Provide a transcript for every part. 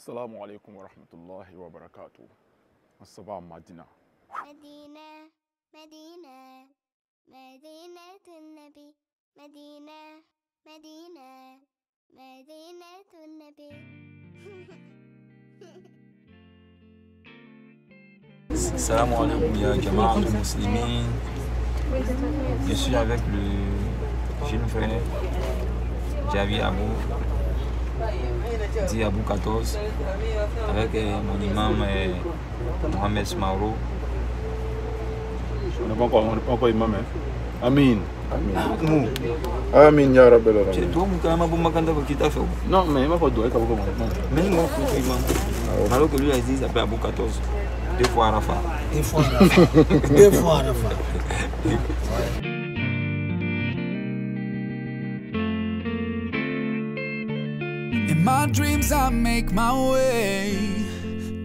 Assalamu alaikum wa rahmatullahi wa barakatuh. Assaba Madina. Medina, Medina, Medina Nabi, Medina, Medina, Medina Nabi. Assalamu alaikum ya Jama'a Muslimin. Je suis avec le jeune frère Javi Abou, dit Abou 14, avec mon imam Mohamed Smauro. On n'est pas encore imam. Amin. Amin. Amin ya Rabbil alamin. C'est toi qui m'as dit que non, mais il m'a pas dit que même moi, imam. Alors que lui a dit qu'il s'appelle Abou 14. Deux fois Arafat. Deux fois Arafat. Deux fois Arafat. In my dreams I make my way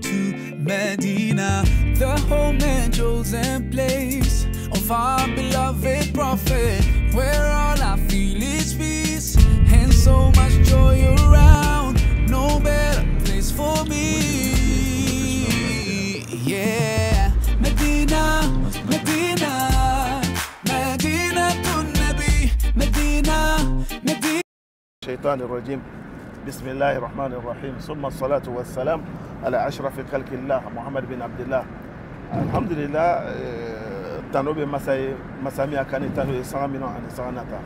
to Medina, the home and chosen place of our beloved prophet, where all I feel is peace and so much joy around. No better place for me. Yeah, Medina, Medina, Medina to Nabi, Medina, Medina. الشيطان الرجيم بسم الله الرحمن الرحيم ثم الصلاة والسلام على أشرف خلق الله محمد بن عبد الله الحمد لله تنوب مسامي كان تنوب سامينو عن سانتا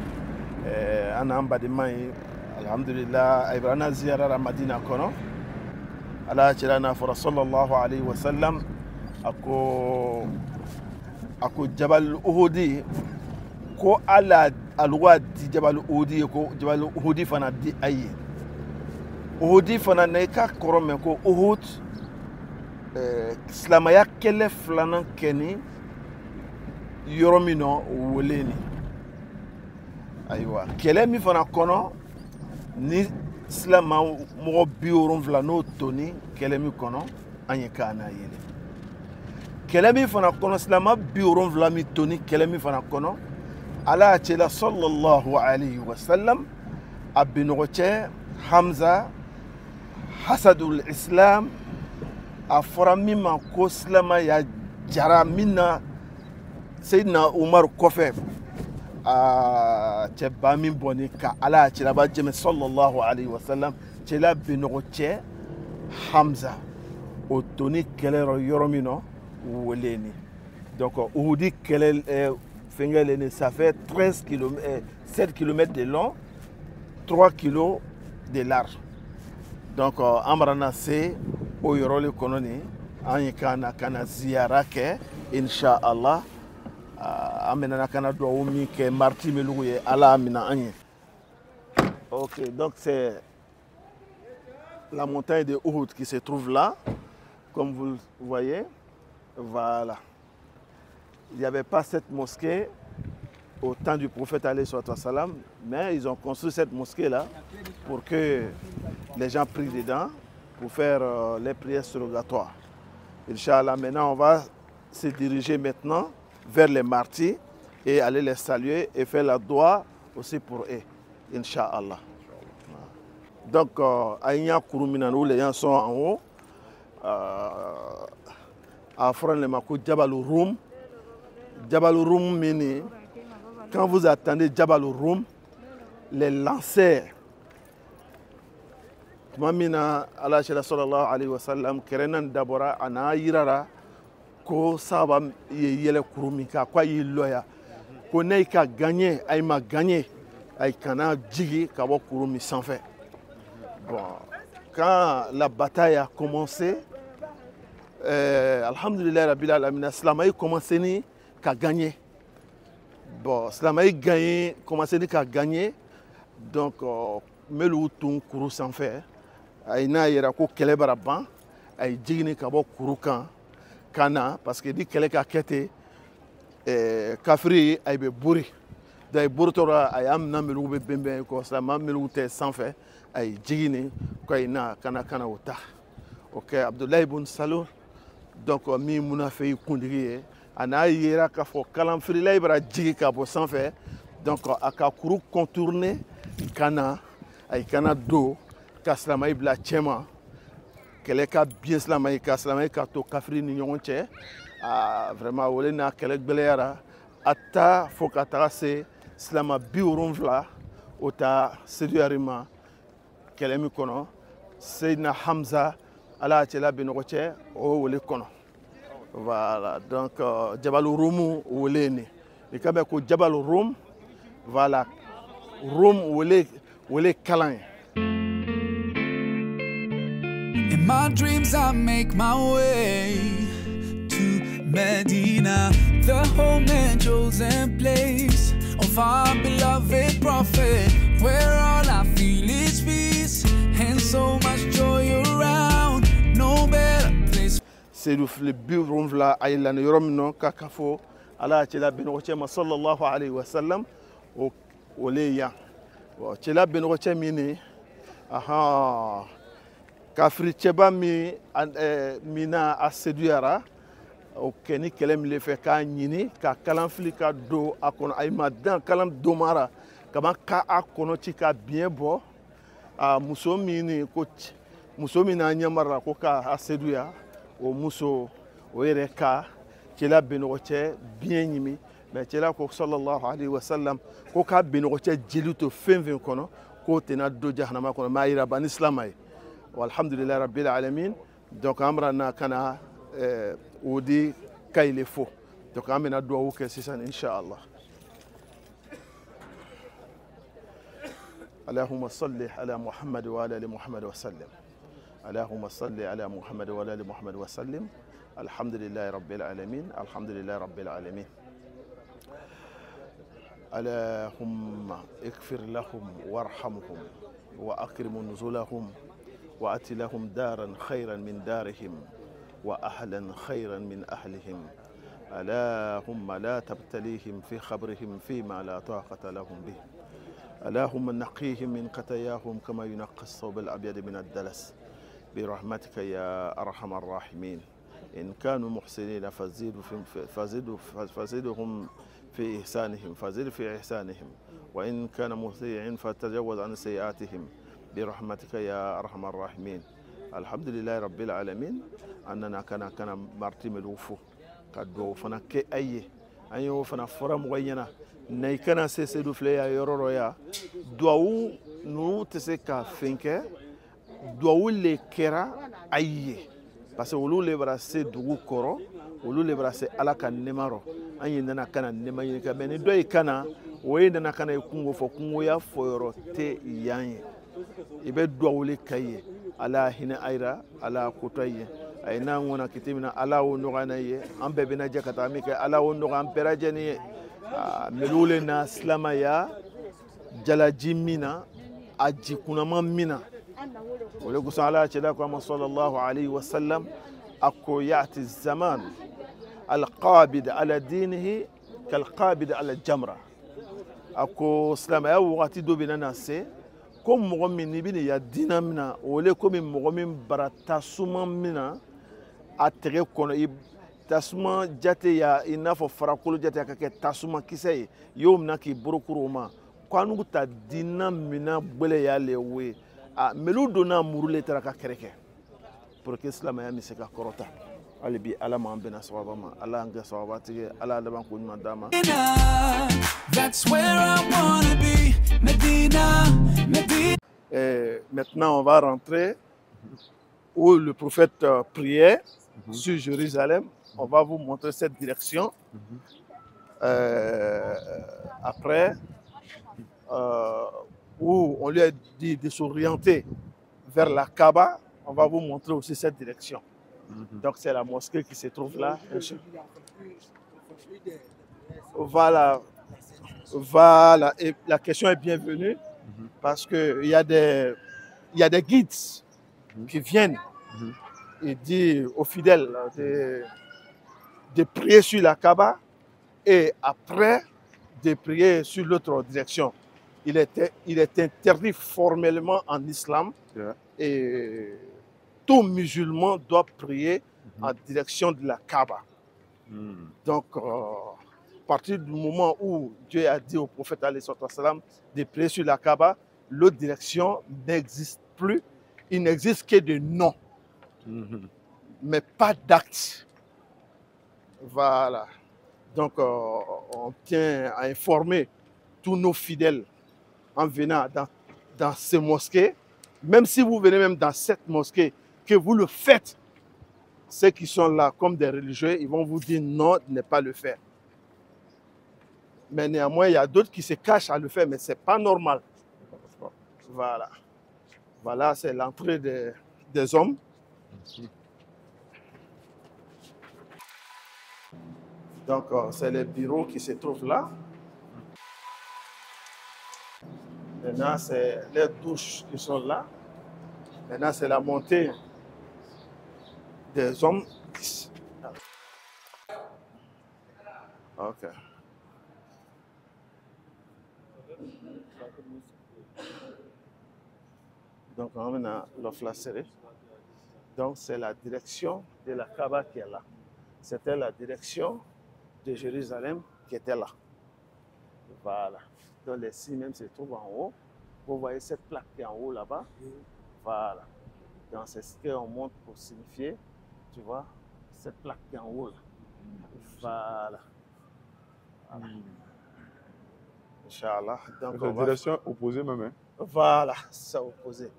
أنا أم بدي ماي الحمد لله إبرانا زيارة مدينة كونو على أجلنا فرسول الله عليه وسلم أكو جبل أهودي ko ala alwa di jabal uhudi ko jabal uhudi fana di ayi uhudi fana ne ka korome ko uhud islamaya kele flanan keni yoromino woleni aywa kele mi fana kono ni islama mo biorun flano toni kele mi kono anye kana yele kele mi fana kono islama biorun flami toni kele mi fana kono على أجل صلى الله عليه وسلم أبنغتي حمزة حسد الإسلام أفرمي ما كسلم يا جرامنا سيدنا عمر كفف تبامي بونيكا على أجل بجم صلى الله عليه وسلم تلا بنغتي حمزة وتوني كلر يومينو وليني donc أودي كلر ça fait 13 km, 7 km de long, 3 km de large. Donc, Amrana c'est au Yorole Kononi, Anyakana Kana Ziarake, Inch'Allah, Amenana Kana Dououmi, que Marti Melouye, Allah Amina Anye. Ok, donc c'est la montagne de Uhud qui se trouve là, comme vous le voyez. Voilà. Il n'y avait pas cette mosquée au temps du prophète alayhi salam, mais ils ont construit cette mosquée-là pour que les gens prient dedans pour faire les prières surrogatoires. Inch'Allah, maintenant on va se diriger maintenant vers les martyrs et aller les saluer et faire la doua aussi pour eux. Inch'Allah. Donc, Aïnia Kourouminanou, les gens sont en haut. À Fran le Makou, Jabal Roum. Jabal Roum Mini, quand vous attendez Jabal Roum, les lancers, Mamina Allah sallallahu alayhi wa sallam, Kerenan Dabora, Ana Yirara, Ko Saba Yele Kurumika, Kwa Yiloya, Ko Neika gagné, Aïma gagné, Aïkana Djigi, Kawa Kurumi sans fait. Bon, quand la bataille a commencé, Alhamdulillah Rabbil Alamin, Islam a commencé à gagner. Bon, Islam a gagné, commencé à gagner. Donc, Melou Toun Kourou sans faire. Aïna Yerako Kelebaraban, Aïe Djigni Kabo Kouroukan, Kana, parce que dit qu'elle a quitté, Kafri Aïbe Bouri. D'ailleurs, Bourtora Ayam Namelou Bembe, Kosama Melou Té sans faire, Aïe Djigni, Kaina, Kana Kana Ota. Ok, Abdullah Ibn Salour, donc, mi Mouna Fei Koundriye. Ana yera ka fo kalam frila ibra jigi ka bo sanfɛ donc aka kuru contourner kana ay kana do ka silamɛ bila cɛma kɛlɛ ka bien silamɛ ka silamɛ ka to kafiri ni ɲɔgɔn cɛ vraiment o le n'a kɛlɛ gwɛlɛyara a taa fo ka taga se silama 70 o ta seduyari ma kɛlɛ min kɔnɔ Seydina Hamza ala y'a cɛla bɛ ɲɔgɔn cɛ o wele kɔnɔ voilà donc Jabal Rum wele ni i ka bɛ ko Jabal Rum voilà Rum wele kalan ye. In my dreams I make my way to Medina, the home and chosen place of our beloved prophet, where all I feel is peace and so much joy around. No better place. Seydou fili 70 ay lan yɔrɔ min na ka fɔ ala y'a cɛla bɛ ɲɔgɔn cɛ ma sallallahu alayhi wa sallam o le yan cɛla bɛ ɲɔgɔn cɛ min ni kafiri cɛba min na a seduyara o kɛ ni kɛlɛ min fɛ k'a ɲini ka kalanfili ka don a kɔnɔ a ma dan kalan domara kama ka a kɔnɔ ci ka biɲɛ bɔ muso min n'a ɲɛmarala ko k'a seduya o muso o yɛrɛ ka cɛla bɛ ɲɔgɔn cɛ biɲɛ ɲimi mais cɛla ko sallallahu alayhi wa sallam ko k'a bɛ ɲɔgɔn cɛ jeli to fɛn fɛn kɔnɔ k'o tɛna don jahanama kɔnɔ mɛ a yira ba ni silama ye alhamdulilayi rabbil alamin donc an bɛna na ka na o di kayile fo donc an bɛna duwawu kɛ sisan inshallah. اللهم صل على محمد وعلى ال محمد وسلم اللهم صل على محمد وعلى ال محمد وسلم الحمد لله رب العالمين الحمد لله رب العالمين اللهم اغفر لهم وارحمهم واكرم نزلهم وات لهم دارا خيرا من دارهم واهلا خيرا من اهلهم اللهم لا تبتليهم في خبرهم فيما لا طاقة لهم به اللهم نقيهم من خطاياهم كما ينقى الثوب الأبيض من الدنس برحمتك يا أرحم الراحمين إن كانوا محسنين فزدهم في إحسانهم فزد في إحسانهم وإن كانوا مسيئين فتجاوز عن سيئاتهم برحمتك يا أرحم الراحمين الحمد لله رب العالمين أننا كان مرتم الوفو قد وفنا كي أي أي وفنا فرم غينا نيكنا سيدو فليا يوروريا دواو نو تسكا فينك دواو لي كرا أي parce que olu le bara se dugu kɔrɔ olu le bara se ala ka nemaro an ye nana kana nema ɲini ka mɛ ni dɔ yi kana o ye nana kana ye kungo fɔ kungoya fɔyɔrɔ tɛ yan ye i bɛ duwawu le ka ye ala hinɛ ayira ala kotɔ ye a ye n'an ŋɔna kiti min na ala y'o nɔgɔya n'a ye an bɛɛ bɛna jɛ ka taa min kɛ ala y'o nɔgɔya an bɛɛ lajɛlen ye mɛlu le na silamaya jalaji min na a jikunama min na ولكن على أشهدكم صلى الله عليه وسلم أكو يأتي الزمان القابض على دينه كالقابض على الجمرة أكو سلام أو وقت دو بنا ناسي كم مغمين نبين يا دينا منا ولكم مغمين برا سوما منا أتري كون تسوما جاتي يا إنافو فراكولو جاتي كاكي تسوما كيسي يوم ناكي بروكروما كانوا تا دينا منا بلي يا لوي melu donna muru le tara ka kɛrɛkɛ pour que silamɛya bɛ se ka kɔrɔta hali bi ala m'an bɛnna sababa ma ala y'an kɛ sababatigi ala laban ko ɲuman d'a ma. Maintenant on va rentrer où le prophète priait sur Jérusalem. On va vous montrer cette direction. Après où on lui a dit de s'orienter vers la Kaaba, on va vous montrer aussi cette direction. Donc c'est la mosquée qui se trouve là. Voilà. Voilà. Et la question est bienvenue parce qu'il y a des guides qui viennent et disent aux fidèles de prier sur la Kaaba et après de prier sur l'autre direction. Il est interdit formellement en islam et tout musulman doit prier en direction de la Kaaba. Donc, à partir du moment où Dieu a dit au prophète de prier sur la Kaaba, l'autre direction n'existe plus. Il n'existe que des noms. mais pas d'acte. Voilà. Donc, on tient à informer tous nos fidèles en venant dans ces mosquées, même si vous venez même dans cette mosquée, que vous le faites. Ceux qui sont là comme des religieux, ils vont vous dire non, de ne pas le faire. Mais néanmoins, il y a d'autres qui se cachent à le faire, mais ce n'est pas normal. Voilà. Voilà, c'est l'entrée des hommes. Donc, c'est les bureaux qui se trouvent là. Maintenant, c'est les douches qui sont là. Maintenant, c'est la montée des hommes. Ok. Donc, on a l'offre serré. Donc, c'est la direction de la Kaaba qui est là. C'était la direction de Jérusalem qui était là. Voilà. Donc, les signes même se trouvent en haut. Vous voyez cette plaque qui est en haut là-bas. Voilà. Donc, c'est ce qu'on montre pour signifier, tu vois, cette plaque qui est en haut là. Voilà. Voilà. Inch'Allah. Donc, C'est la direction opposée même. Hein? Voilà, c'est opposé.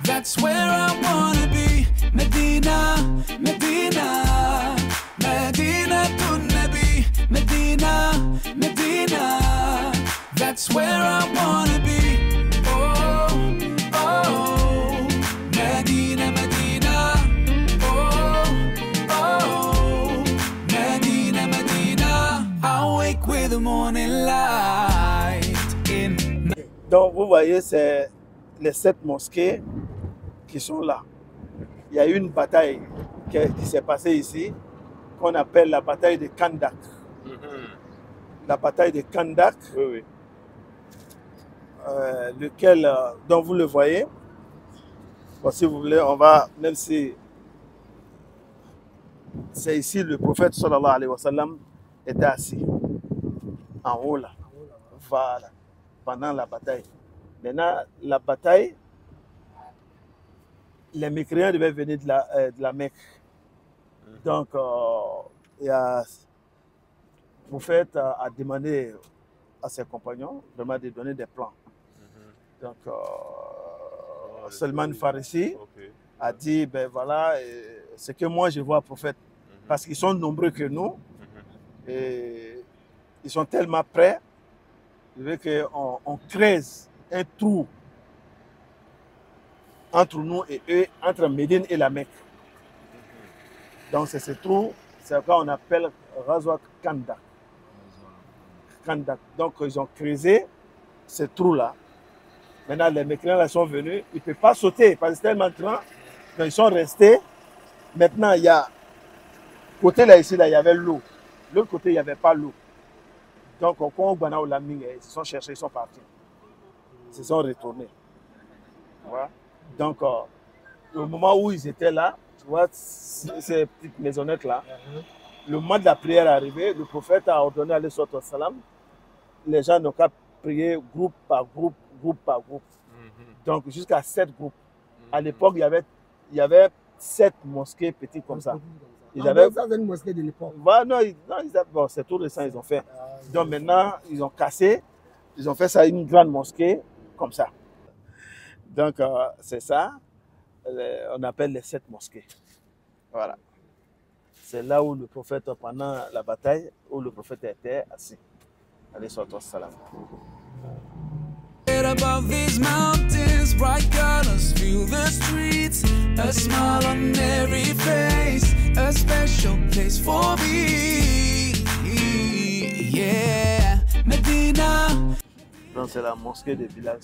That's where I wanna be. Medina, Medina, Medina to Nabi. Medina, Medina. That's where I wanna be. Oh, oh, Medina, Medina. Oh, oh, Medina, Medina. I wake with the morning light in. Donc, vous voyez, c'est les 7 mosquées qui sont là. Il y a eu une bataille qui s'est passée ici, qu'on appelle la bataille de Kandak. La bataille de Kandak, Oui, oui. lequel, dont vous le voyez. Bon, si vous voulez, on va, même si c'est ici, le prophète sallallahu alayhi wa sallam était assis, en haut là. Voilà. Pendant la bataille. Maintenant, la bataille, les mécréants devaient venir de la Mecque. Donc, il y a, le prophète a demandé à ses compagnons vraiment de donner des plans. Donc, Salman Farisi a dit, ben voilà, ce que moi je vois, prophète, parce qu'ils sont nombreux que nous, et ils sont tellement prêts. Je veux qu'on creuse un trou entre nous et eux, entre Médine et la Mecque. Donc c'est ce trou, c'est quoi on appelle Razwat Kandak. Donc ils ont creusé ce trou-là. Maintenant les mécréants sont venus, ils ne peuvent pas sauter parce que c'est tellement grand. Donc ils sont restés. Maintenant il y a, côté là ici, là, il y avait l'eau. L'autre côté, il n'y avait pas l'eau. Donc, quand on a ils se sont cherchés, ils sont partis. Ils se sont retournés. Voilà. Donc, au moment où ils étaient là, tu vois, ces petites maisonnettes là, le moment de la prière est arrivé, le prophète a ordonné à l'Isra salam, les gens n'ont qu'à prier groupe par groupe, groupe par groupe. Donc, jusqu'à 7 groupes. À l'époque, il y avait 7 mosquées petites comme ça. Ils avaient une mosquée de l'époque. Non, bon, c'est tout récent, ils ont fait. Donc maintenant, ils ont cassé, ils ont fait ça une grande mosquée, comme ça. Donc, c'est ça, on appelle les 7 mosquées. Voilà. C'est là où le prophète, pendant la bataille, où le prophète était assis. Alayhi salatu wassalam. Above these mountains, bright colors fill the streets. A smile on every face, a special place for me. Yeah, Medina. Donc c'est la mosquée de Bilal.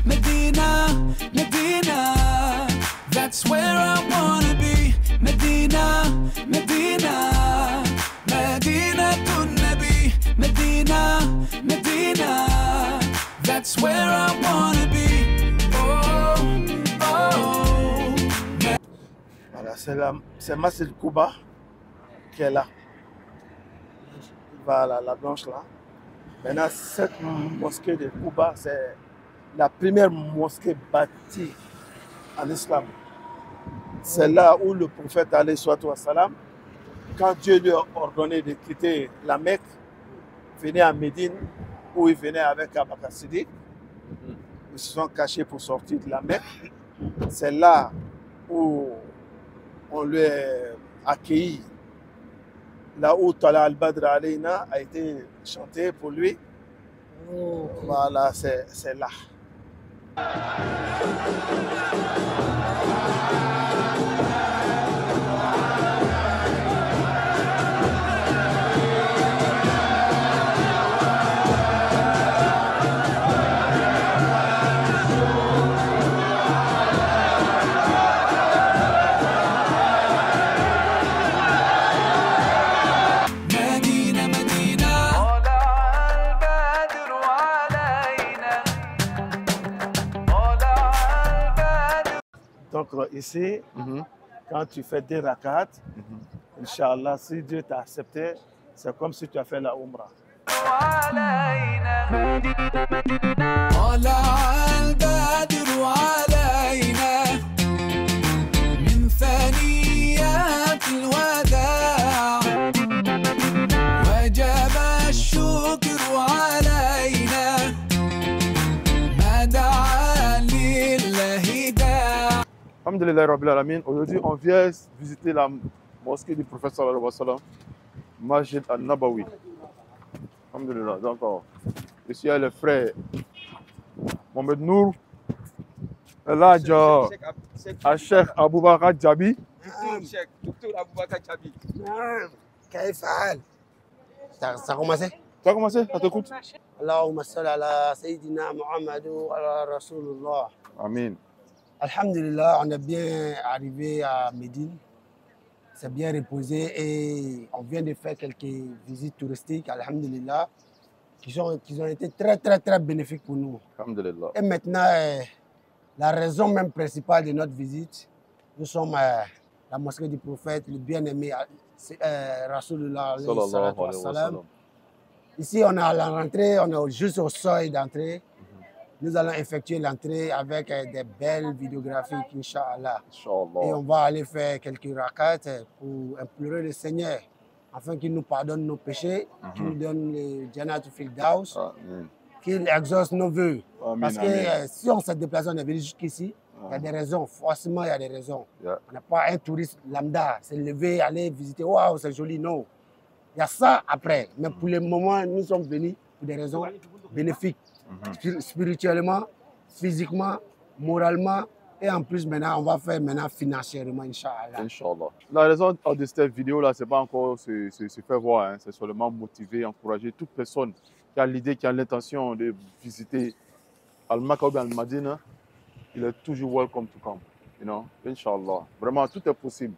Medina, Medina. That's where I wanna be. Medina, Medina. Medina to Nabi. Medina, Medina. That's where I wanna be. Oh, oh. Voilà, c'est Masjid Quba qui est là. Voilà, la blanche là. Maintenant, cette mosquée de Quba, c'est la première mosquée bâtie en islam. C'est là où le prophète alayhi salatu wa salam, quand Dieu lui a ordonné de quitter la Mecque, venir à Médine, où il venait avec Abu Bakr Siddiq, ils se sont cachés pour sortir de la Mecque. C'est là où on lui a accueilli. Là où Tala al-Badr alayna a été chanté pour lui. Voilà, c'est là. Donc ici, quand tu fais des rakats, Inch'Allah, si Dieu t'a accepté, c'est comme si tu as fait la Umrah. Alhamdulillah Rabbil Alamin. Aujourd'hui, on vient visiter la mosquée du prophète sallallahu alayhi wa sallam, Masjid al-Nabawi. Alhamdulillah. Donc, ici, il y a le frère Mohamed Nour, là, Cheikh Aboubakar Djabi. Docteur Aboubakar Djabi. Ça a commencé? Ça a commencé? Ça t'écoute? Allahumma salli ala Sayyidina Muhammad wa ala Rasulullah. Amin. Alhamdulillah, on est bien arrivé à Médine. C'est bien reposé et on vient de faire quelques visites touristiques, alhamdulillah, qui ont été très bénéfiques pour nous. Alhamdulillah. Et maintenant, la raison même principale de notre visite, nous sommes à la mosquée du prophète, le bien-aimé Rasulullah. Ici, on est à la rentrée, on est juste au seuil d'entrée. Nous allons effectuer l'entrée avec des belles vidéographies, Inch'Allah. Et on va aller faire quelques rakats pour implorer le Seigneur, afin qu'il nous pardonne nos péchés, qu'il nous donne le Jannatul Firdaus, qu'il exauce nos vœux. Parce que si on s'est déplacé, on est venu jusqu'ici, il y a des raisons, forcément il y a des raisons. On n'est pas un touriste lambda, c'est lever, aller visiter, waouh, c'est joli, non. Il y a ça après, mais pour le moment, nous sommes venus pour des raisons bénéfiques. Spirituellement, physiquement, moralement, et en plus maintenant on va faire financièrement, Inch'Allah. Inch'Allah. La raison de cette vidéo là, c'est pas encore se faire voir, hein. C'est seulement motiver, encourager toute personne qui a l'idée, qui a l'intention de visiter Al-Makka ou Al-Madina. Il est toujours welcome to come, you know, Inch'Allah. Vraiment, tout est possible.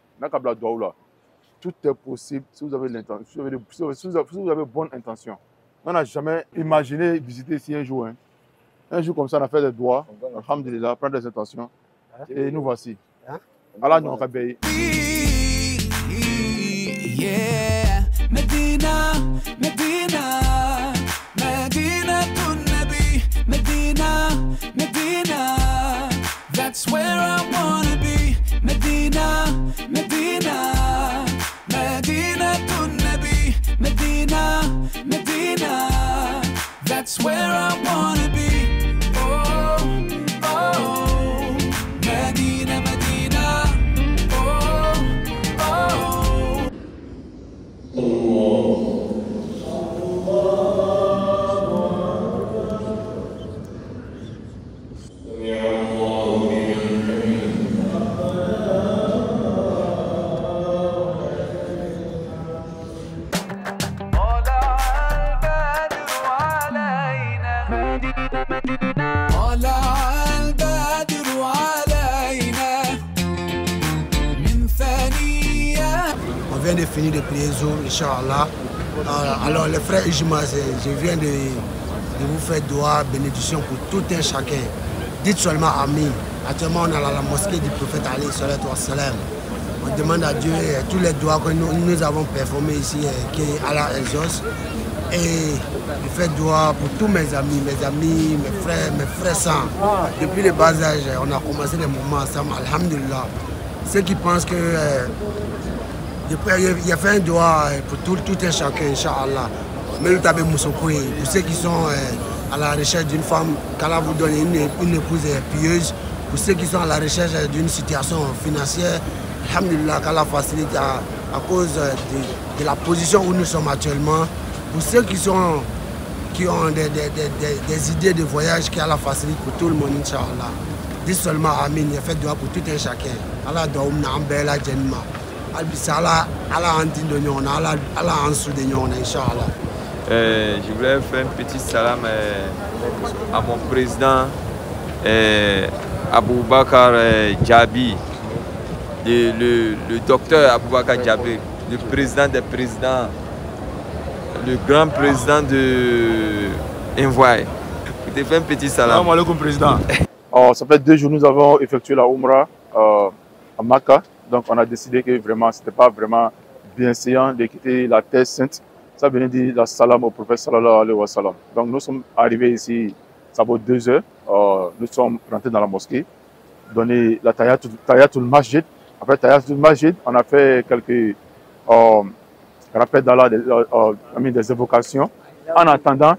Tout est possible si vous avez l'intention, si vous avez bonne intention. On n'a jamais imaginé visiter ici un jour. Hein. Un jour comme ça, on a fait des doigts, alhamdulillah, prendre des intentions. Et nous voici. Allah nous réveille. Yeah, Medina, Medina, Medina Nabi, Medina, Medina. That's where I wanna be. Medina, Medina, Medina Nabi, Medina, Medina. That's where I wanna be. Oh, oh, Medina, Medina. Oh, oh. On vient de finir de prier Zour, Inch'Allah. Alors les frères Ijma, je viens de vous faire doigt, bénédiction pour tout un chacun. Dites seulement Amin. Actuellement on est à la mosquée du prophète Ali sallallahu alayhi wa sallam. On demande à Dieu tous les doigts que nous avons performés ici, qu'Allah exauce. Et je fais doigt pour tous mes amis, mes frères sang. Depuis le bas âge, on a commencé les moments ensemble, alhamdulillah. Ceux qui pensent que il a fait un doigt pour tout un chacun, Inch'Allah. Mais le tabé Moussokoui, pour ceux qui sont à la recherche d'une femme, qu'Allah vous donne une épouse pieuse, pour ceux qui sont à la recherche d'une situation financière, alhamdulillah, qu'Allah facilite à cause de la position où nous sommes actuellement. Pour ceux qui ont des idées de voyage, qu'Allah facilite pour tout le monde, Inch'Allah. Dis seulement Amin, il a fait doigt pour tout un chacun. Allah doit Nambela Jenma. Allah en dessous de nous, Inch'Allah. Je voulais faire un petit salam à mon président Aboubakar Djabi, le docteur Aboubakar Djabi, le président des présidents, le grand président de Envoy. Je te fais un petit salam. Salam alaikum, président. Ça fait 2 jours que nous avons effectué la Umrah à Makkah. Donc on a décidé que vraiment, ce n'était pas vraiment bienséant de quitter la terre sainte. Ça venait dire la salam au prophète sallallahu alayhi wa sallam. Donc nous sommes arrivés ici, ça vaut 2 heures. Nous sommes rentrés dans la mosquée, donné la Tahiyatul Masjid. Après Tahiyatul Masjid, on a fait quelques rappels d'Allah, des évocations. En attendant,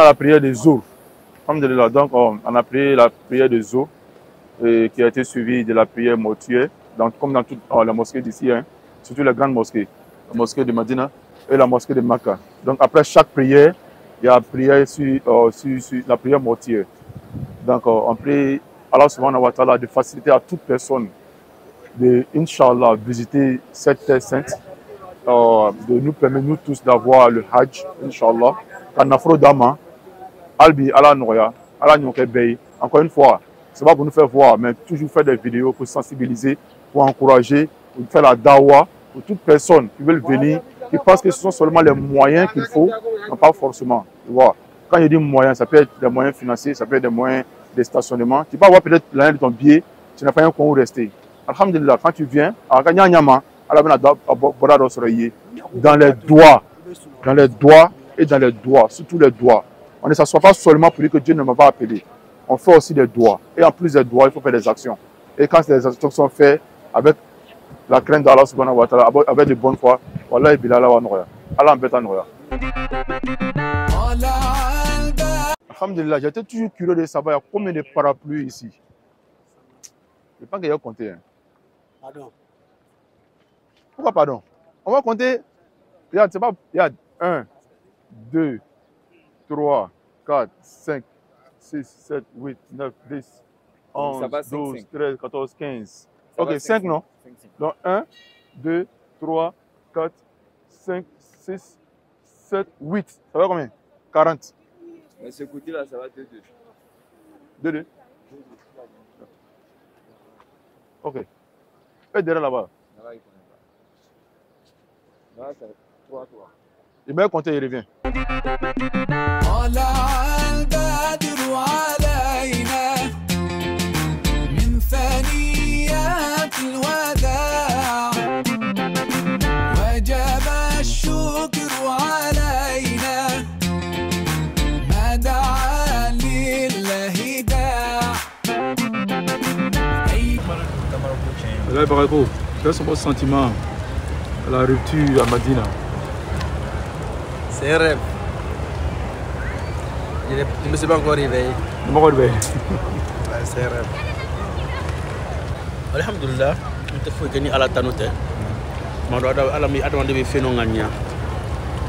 la prière de Zour. Donc on a prié la prière de Zour qui a été suivie de la prière mortuaire, donc, comme dans toutes les mosquées d'ici, hein, surtout les grandes mosquées, la mosquée de Medina et la mosquée de Makkah. Donc après chaque prière, il y a prière sur la prière mortuaire. Donc on prie Allah subhanahu wa ta'ala de faciliter à toute personne de, Inch'Allah, visiter cette terre sainte, de nous permettre nous tous d'avoir le Hajj, Inch'Allah. Kanafro Dama, Albi, Allah Noya, Allah Nyokebei. Encore une fois, ce n'est pas pour nous faire voir, mais toujours faire des vidéos pour sensibiliser, pour encourager, pour faire la dawa, pour toute personne qui veut venir, qui pense que ce sont seulement les moyens qu'il faut, non pas forcément. Tu vois. Quand je dis moyens, ça peut être des moyens financiers, ça peut être des moyens de stationnement. Tu peux avoir peut-être l'année de ton billet, tu n'as pas un coin où rester. Alhamdulillah, quand tu viens, dans les doigts et dans les doigts, surtout les doigts. On ne s'assoit pas seulement pour dire que Dieu ne m'a pas appelé. On fait aussi des doigts. Et en plus des doigts, il faut faire des actions. Et quand ces actions sont faites avec la crainte d'Allah subhanahu wa ta'ala, avec de bonne foi, Wallah bilala wa noya. Allah embête à noya. Alhamdulillah, j'étais toujours curieux de savoir combien de parapluies ici. Je pense qu'il y a compté. Hein. Pardon. Pourquoi pardon? On va compter. Regarde, c'est pas. Regarde. 1, 2, 3, 4, 5, 6, 7, 8, 9, 10, 11, 12, 13, 14, 15. Ok, 5 non? Donc 1, 2, 3, 4, 5, 6, 7, 8. Ça va combien? 40. Mais ce côté-là, ça va 2, 2. 2, 2. Ok. Et derrière là-bas. Là-bas, il connaît pas. Là, c'est 3, 3. Il m'a compté, il revient. Là, Barako, quels sont vos sentiments à la rupture à Medina? C'est un rêve. Je ne me suis pas encore réveillé. C'est un rêve. Alhamdulillah, je suis venu à la tanote. Je suis venu à la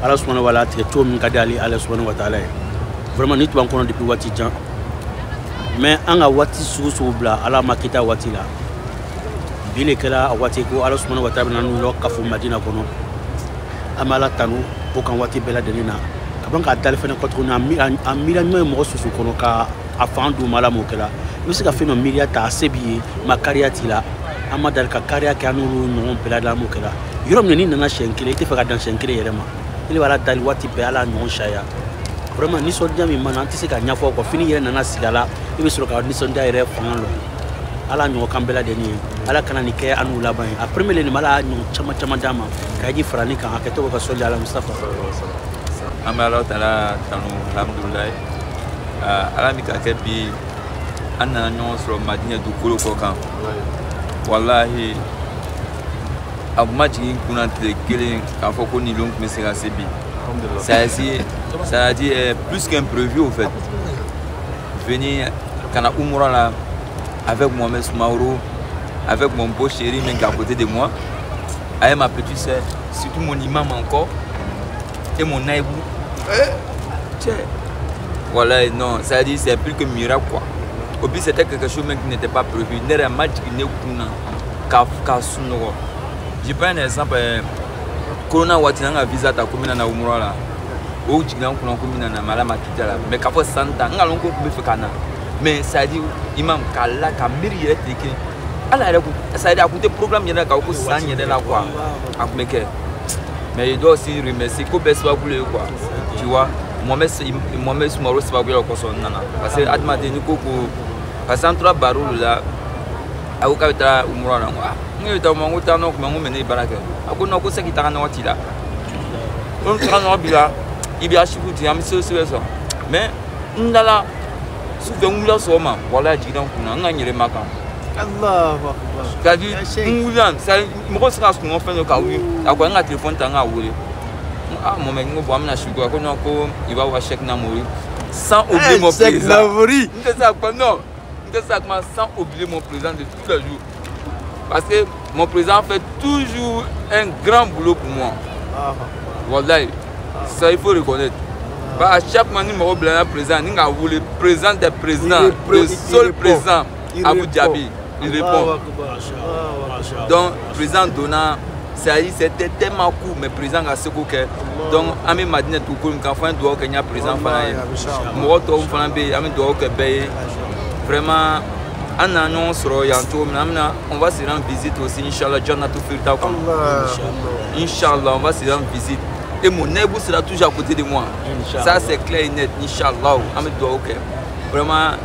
Allah subhanahu wa ta'ala te to min kadali Allah subhanahu wa ta'ala vraiment ni tuan kono depuis wati jan mais anga wati susu bla ala makita wati la bile kala wati ko Allah subhanahu wa ta'ala nanu lo kafu Madina kono amala tanu o kan wati bela denina kaban ka dal fene ko tuna amira nyoy mo susu kono ka afandu mala mo kala bisi ka feno miria ta sebiye makariati la amadal ka karia kanu no bela la mo kala yorom ni nana shenkile te fa dan shenkile yerema il va la dali wati be ala non shaya vraiment ni so diami man anti se ka nyafo ko fini yere nana sigala ibe soro ka ni so nda yere fangalo ala ɲɔgɔn kan bɛɛ lajɛlen ye ala kana nin kɛ an n'u laban ye a premier le nin ala ɲɔgɔn caman d'a ma ka ji fara nin kan a kɛ to ka sɔli ala mustafa an bɛ ala taala tanu alhamdulilayi ala min ka kɛ bi an nana ɲɔgɔn sɔrɔ madinɛ dugukolo kɔ kan walahi a kun ma jigin kunna tile kelen k'a fɔ ko nin don tun bɛ se ka se bi ça a dit plus qu'imprévu au fait venir kana umra là avec Mohamed Soumaoro, avec mon beau chéri même qui est à côté de moi, avec ma petite sœur, surtout mon imam encore, et mon naïbou. Voilà, non, ça a dit c'est plus que miracle quoi. Au plus c'était quelque chose même qui n'était pas prévu. Je prends un exemple, Corona Watinanga visa ta commune na umra là. Au Jigan kuna commune na malama kitala. Mais quand faut santa, ngalon ko me fekana. Mais ça dit imam kala kamiri yɛrɛ teke ala yɛrɛ ça dit a kun tɛ programme yɛrɛ ka ko san yɛrɛ la quoi a kun bɛ kɛ mais il doit aussi remercier ko bɛɛ sababu le quoi tu vois Mohamed Soumaoro sababu la kɔsɔn nana parce que adamaden ni ko parce que an tora baro la a ko k'a bɛ taa umura la n ko taa ko taa nɔ kuma n ko mɛ ne ye baara kɛ a ko non ko seki taga nɔgɔ t'i la ko n taga nɔgɔ b'i la i bɛ asifu di an bɛ se o sɛbɛn sɔrɔ mais n dala souvent on soma voilà jidan kuna nga nyere maka Allahu akbar kadi ngulan ça mo sera ce qu'on fait no ka wi akwa nga téléphone tanga wuri ah mo me ngo amna shugo ko no ko iba wa chèque na mori sans oublier mon président sans oublier mon président de tous les jours parce que mon président fait toujours un grand boulot pour moi wallahi ça il faut reconnaître. Bah, à chaque moment, nous avons le président, nous avons le président des présidents, le seul président, Abu Dhabi. Il répond. Donc, le président Dona, c'était tellement cool, mais le président a ce que. Donc, Ami Madine tout cool, quand on doit qu'il y a président, vraiment, en annonce, on va se rendre visite aussi, Inch'Allah, Inch'Allah, on va se rendre visite. Et mon époux sera toujours à côté de moi. Ça c'est clair et net, Inch'Allah. Vraiment,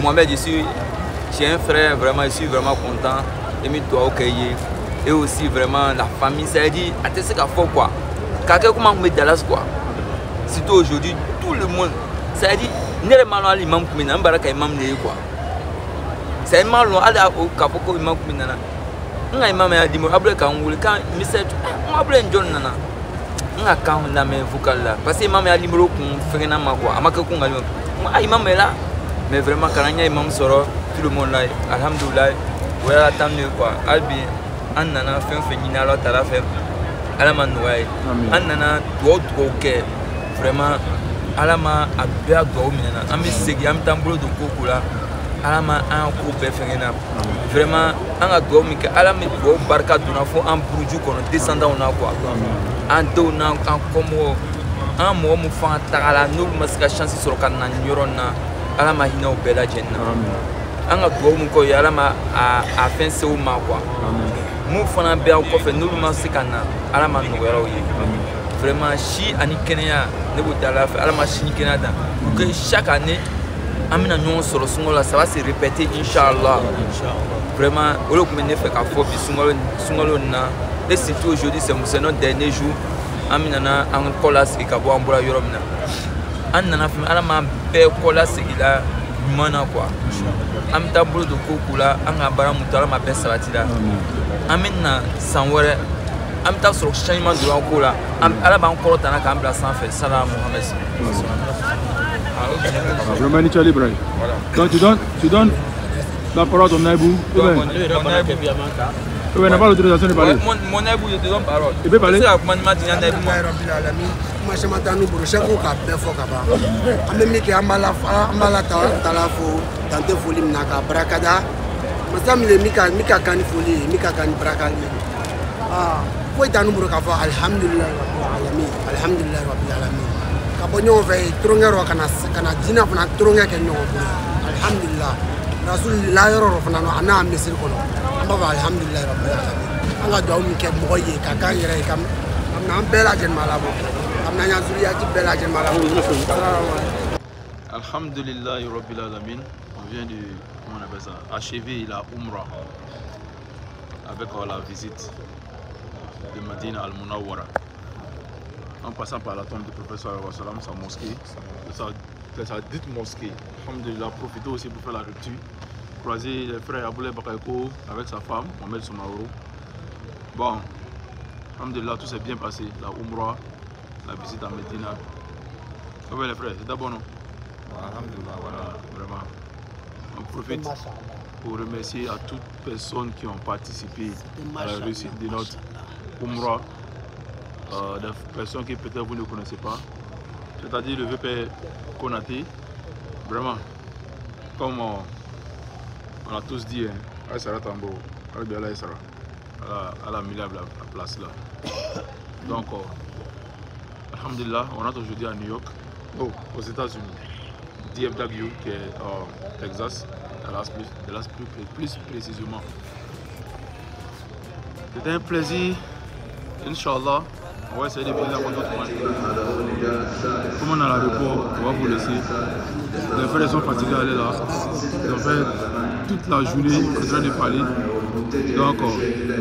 Mohamed, j'ai un frère, vraiment, je suis vraiment content. Et aussi vraiment la famille, ça veut dire, c'est ce qu'il faut quoi. Quelqu'un comme Ahmed Dallas quoi. Surtout aujourd'hui, tout le monde, ça veut dire, n'est pas mal l'imam Koumina, on va dire imam quoi. C'est un mal, on a au capoko imam Koumina. On a imam a dit, on a dit, quand on a dit, nga kan la mais vocal là parce que imam ya limro kun fengena makwa amaka kun ngalima imam là mais vraiment karanya imam soro tout le monde là alhamdoulillah voilà tant mieux quoi albi annana fenina la tala fe alama nouay annana do ke vraiment alama abia do minana ami segi am tambolo do kokula alama an ko be fengena vraiment anga do mi ke alama do barka duna fo am bruju kono descendant on a quoi en donnant en comme un mot me fait tagala nous masque chance sur kana nyorona ala mahina o bela jenna anga do mu ko yala ma a fin se o ma quoi mu fana be ko fe nous masque kana ala ma no yala o yi vraiment chi ani kenya ne bo dala fe ala ma chi ni kenya da que chaque année amina non sur sungola ça va se répéter inchallah vraiment o le ko me ne fait ka fo bi sungolo na. Et surtout aujourd'hui, c'est notre dernier jour. Aminana en colas qui kabo ambula yoromna. Anana fim alama be colas qui la mana quoi. Am tablo de kokula anga bara mutala ma be sabatila. Amina sanwere am ta sur changement de l'encola. Am alaba encore tana ka ambla sans fait salam Mohamed. Vraiment tu es libre. Donc tu donnes la parole à ton naibou. Oui, on n'a pas l'autorisation de parler. Mon époux, je te donne parole. Il peut parler. C'est la commandement de l'époux. Moi, je m'attends nous pour chaque fois qu'il faut que même que amala talafo dans des folies naka brakada. Masam le mika kani folie, mika kani brakali. Ah, faut être nous pour qu'avoir alhamdulillah rabbil alamin. Kabonyo veille trongero kana dina fana tronga kenyo. Alhamdulillah. Rasul la yoro fana no ana mesir kono. Alhamdulillah rabbil alamin. Anga do mi ke moye kaka yere kam amna bela jen malabo. Amna nya zuriyati bela jen malabo. Alhamdulillah rabbil alamin. On vient de comment on appelle ça, achevé la Umrah avec la visite de Medina al-Munawwara. En passant par la tombe du professeur Wassalam, sa mosquée, sa dite mosquée. Alhamdulillah, profité aussi pour faire la rupture. Croiser les frères Aboulé Bakayko avec sa femme, Mohamed Soumaoro. Bon, alhamdulillah, tout s'est bien passé. La Umrah, la visite à Medina. Ah ouais les frères, c'est d'abord non? Alhamdulillah, voilà, vraiment. On profite pour remercier à toutes personnes qui ont participé à la réussite de notre Umrah. Des personnes que peut-être vous ne connaissez pas. C'est-à-dire le VP Konaté. Vraiment, comme on a tous dit, Aïsara Tambo, elle a mis la place là. Donc, alhamdulillah, on est aujourd'hui à New York, aux États-Unis. DFW qui est au Texas, Dallas plus précisément. C'était un plaisir, Inch'Allah. On va essayer de venir avant d'autres matchs. Comme on est à l'aéroport, on va vous laisser. Les frères sont fatigués à aller là. Ils ont fait toute la journée en train de parler. Donc,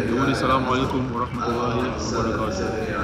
je vous dis salam alaikum wa rahmatullahi wa barakatuh.